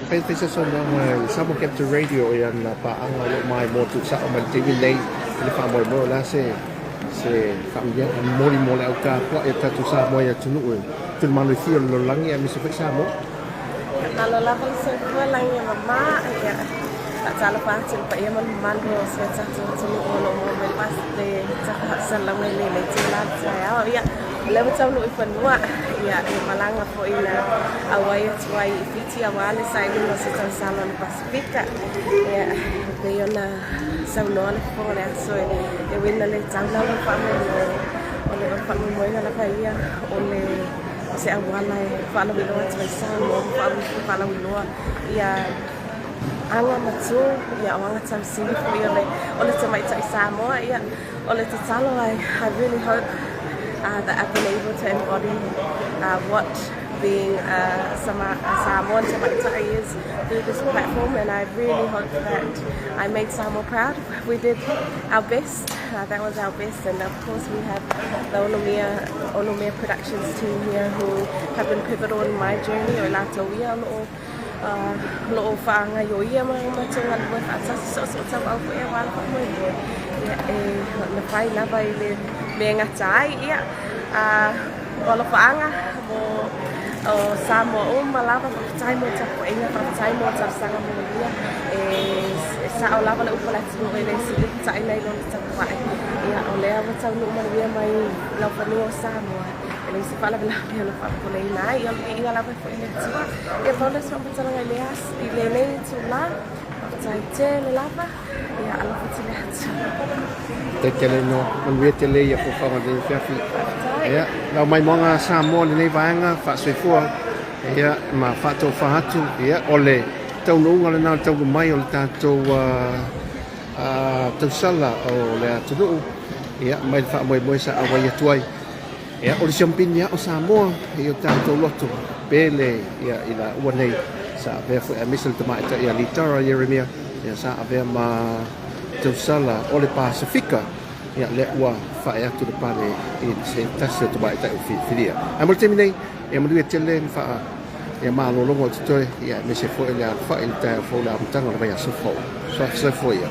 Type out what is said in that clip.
Fesa son ng Samo Capture Radio yan na paang may motu sa mag-TV ni fa mo la se famia mori mo la ka ko eta tu sa mo ya tunu tu manusia lo langi ya mi se fa mo Kalau lapang sekolah lang yung mama, ya tak salah pasal pak yang mandu saya satu sini kalau mau lepas deh cakap salam ini celah saya, ya lepas macam lu ipan wa, ya malang apa ini awal cuai fiti awal saya ni masih salam Pasifika, ya dia na saluan pun ya so ya win na le salam pak oleh pak mo na kaya oleh si awalay pala wiloa tsaisan pala wiloa ya anga matsu ya anga tsam sini ole tsama tsaisa mo ya ole tsalo I really hope that I've been able to embody what being Samoan is through this platform, and I really hope that I made Samoa proud. We did our best. That was our best, and of course we have the Onomia Productions team here who have been pivotal in my journey. O lato ia lo faanga yo ia mga matungan mo at sa au ko e wala ko mo ya na pai na bai le menga chai ia wala faanga mo Samoa malava chai mo cha ko inga chai mo cha sanga mo ia sa ola wala upala tsu le silit chai nei lo cha ko ia ole wa cha no man ia mai la fa no Samoa ele se fala bela pelo fa ko le nai yo inga la fa ele tsu e fala so pa tsanga leas ile nei tsu la chai che le lava ia ala fa tsi le tsu te kele no on we te le ya ko fa de fiafi ya la mai monga Samoa nei vanga fa se fu ya ma fa to fa hatu ya ole tau no ngala na tau mai o ta to tau sala o le tu ya mai fa moi sa awai tuai ya o champin ya o Samoa ya ta to loto pele ya ila wanei sa ve fu misal tama ta ya litara Yeremia ya sa ave ma tau sala o le Pasifika ya le wa fa ya tu de pale in se tasa to bai ta filia amol terminei ya mo tele fa ya malo longo tu ya me se fo ya fa il ta fo la mtanga ba ya so fo ya